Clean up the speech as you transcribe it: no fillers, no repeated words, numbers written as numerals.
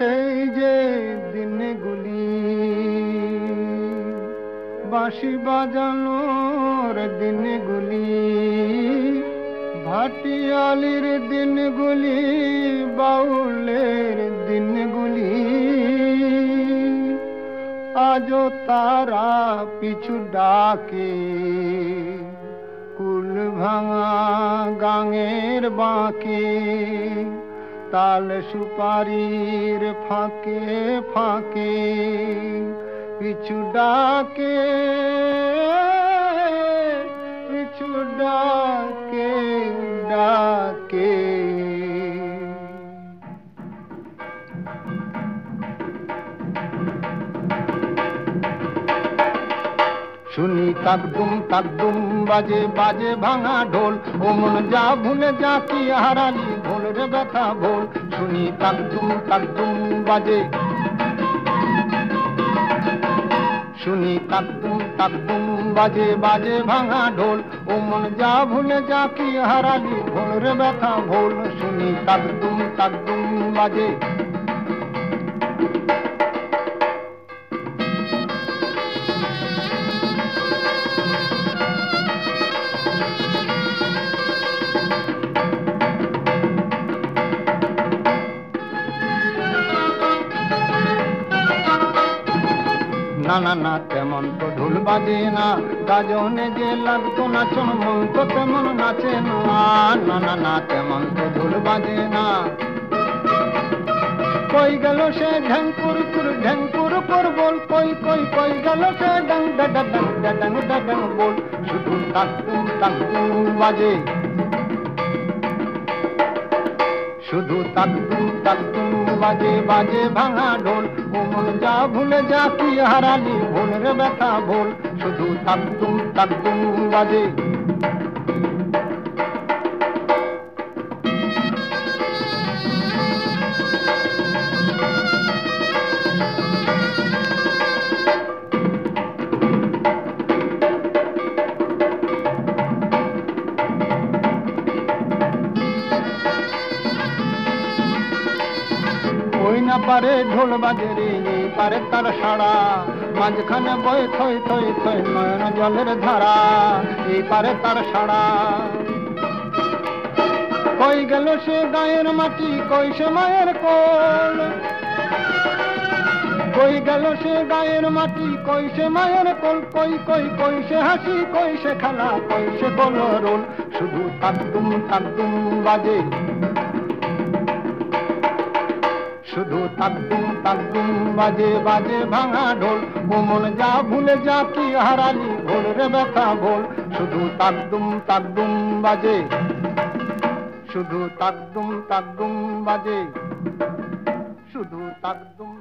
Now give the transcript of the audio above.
সেই যে দিনগুলি, বাঁশি বাজানোর দিনগুলি, ভাটিয়ালির দিনগুলি, বাউলের দিনগুলি, আজও তারা পিছু ডাকে কুল ভাঙা গাঙের বাঁকে, তাল সুপারির ফাঁকে ফাঁকে পিছু ডাকে, পিছু ডাকে ডাকে। শুনি তাকদুম বাজে বাজে ভাঙা ঢোল, ও মন যা ভুলে যা কি হারালি ভোল রে ব্যথা ভোল। শুনি তাকদুম বাজে, শুনি তাকদুম বাজে বাজে ভাঙা ঢোল, ও মন যা ভুলে যা কি হারালি ভোল রে ব্যথা ভোল। শুনি তাকদুম বাজে। না না না তেমন তো ঢোল বাজে না, গাজনে যে লাগতো নাচন মন তো তেমন নাচে না। না না না তেমন তো ঢোল বাজে না। কই গেল সে ঢ্যাংপুর পুর বল, কই গেল সে ডং ডং বল। শুধু তাকদুম বাজে, শুধু তাকদুম বাজে বাজে ভাঙা ঢোল, ও মন যা ভুলে যা কি হারালি ভোল রে ব্যথা ভোল। শুধু তাকদুম বাজে। ওই না পারে ঢোল বাজে রে, পারে তার সাড়া, মাঝখানে বয়ে থই থই থই নয়ন জলের ধারা, এই পারে তার সাড়া। কই গেল সে গায়ের মাটি, কই সে মায়ের কোল, কই গেল সে গায়ের মাটি, কই সে মায়ের কোল। কই সে হাসি, কই সে খেলা, কই সে কলরোল। শুধু তাকদুম বাজে, শুধু তাকদুম বাজে বাজে ভাঙা ঢোল, ও মন যা ভুলে যা কি হারালি ভোল রে ব্যথা ভোল। শুধু তাকদুম বাজে, শুধু তাকদুম বাজে, শুধু তাকদুম